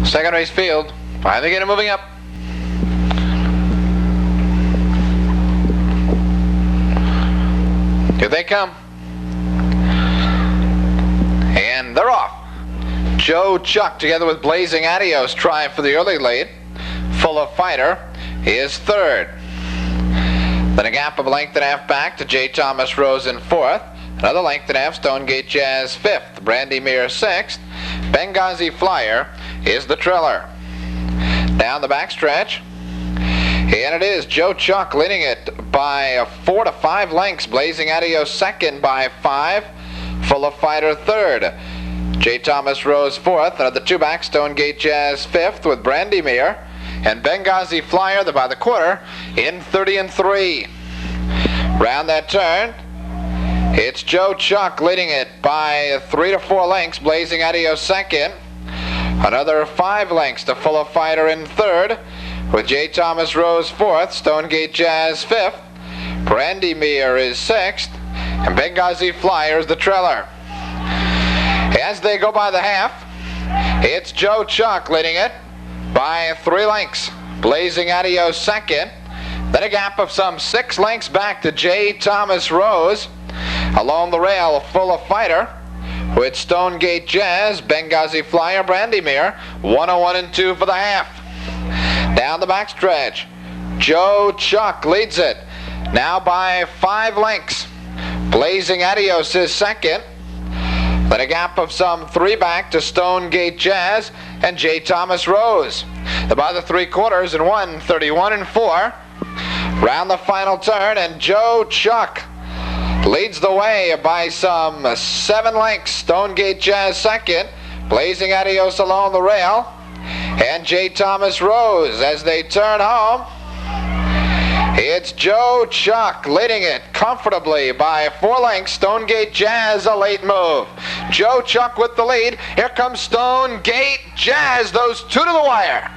Second race field, finally getting moving up. Here they come. And they're off. Joe Chuck together with Blazing Adios trying for the early lead. Full of Fighter is third. Then a gap of a length and a half back to J. Thomas Rose in fourth. Another length and a half, Stonegate Jazz fifth. Brandy Mere sixth. Benghazi Flyer is the trailer. Down the backstretch. And it is Joe Chuck leading it by 4 to 5 lengths. Blazing Adios second by 5. Full of Fighter third. J. Thomas Rose fourth. Another two back, Stonegate Jazz fifth with Brandy Mere. And Benghazi Flyer by the quarter in 30 and 3. Round that turn. It's Joe Chuck leading it by 3 to 4 lengths. Blazing Adios second. Another 5 lengths to Full of Fighter in third. With J. Thomas Rose fourth. Stonegate Jazz fifth. Brandy Mere is sixth. And Benghazi Flyer is the trailer. As they go by the half, it's Joe Chuck leading it by 3 lengths. Blazing Adios second. Then a gap of some 6 lengths back to J. Thomas Rose. Along the rail, Full of Fighter with Stonegate Jazz, Benghazi Flyer, Brandy Mere, 101 and 2 for the half. Down the backstretch, Joe Chuck leads it now by 5 lengths. Blazing Adios is second. Then a gap of some 3 back to Stonegate Jazz and J. Thomas Rose. They're by the 3/4 in 1:31 and 4. Round the final turn, and Joe Chuck leads the way by some 7 lengths. Stonegate Jazz second. Blazing Adios along the rail. And J. Thomas Rose as they turn home. It's Joe Chuck leading it comfortably by 4 lengths. Stonegate Jazz a late move. Joe Chuck with the lead. Here comes Stonegate Jazz. Those two to the wire.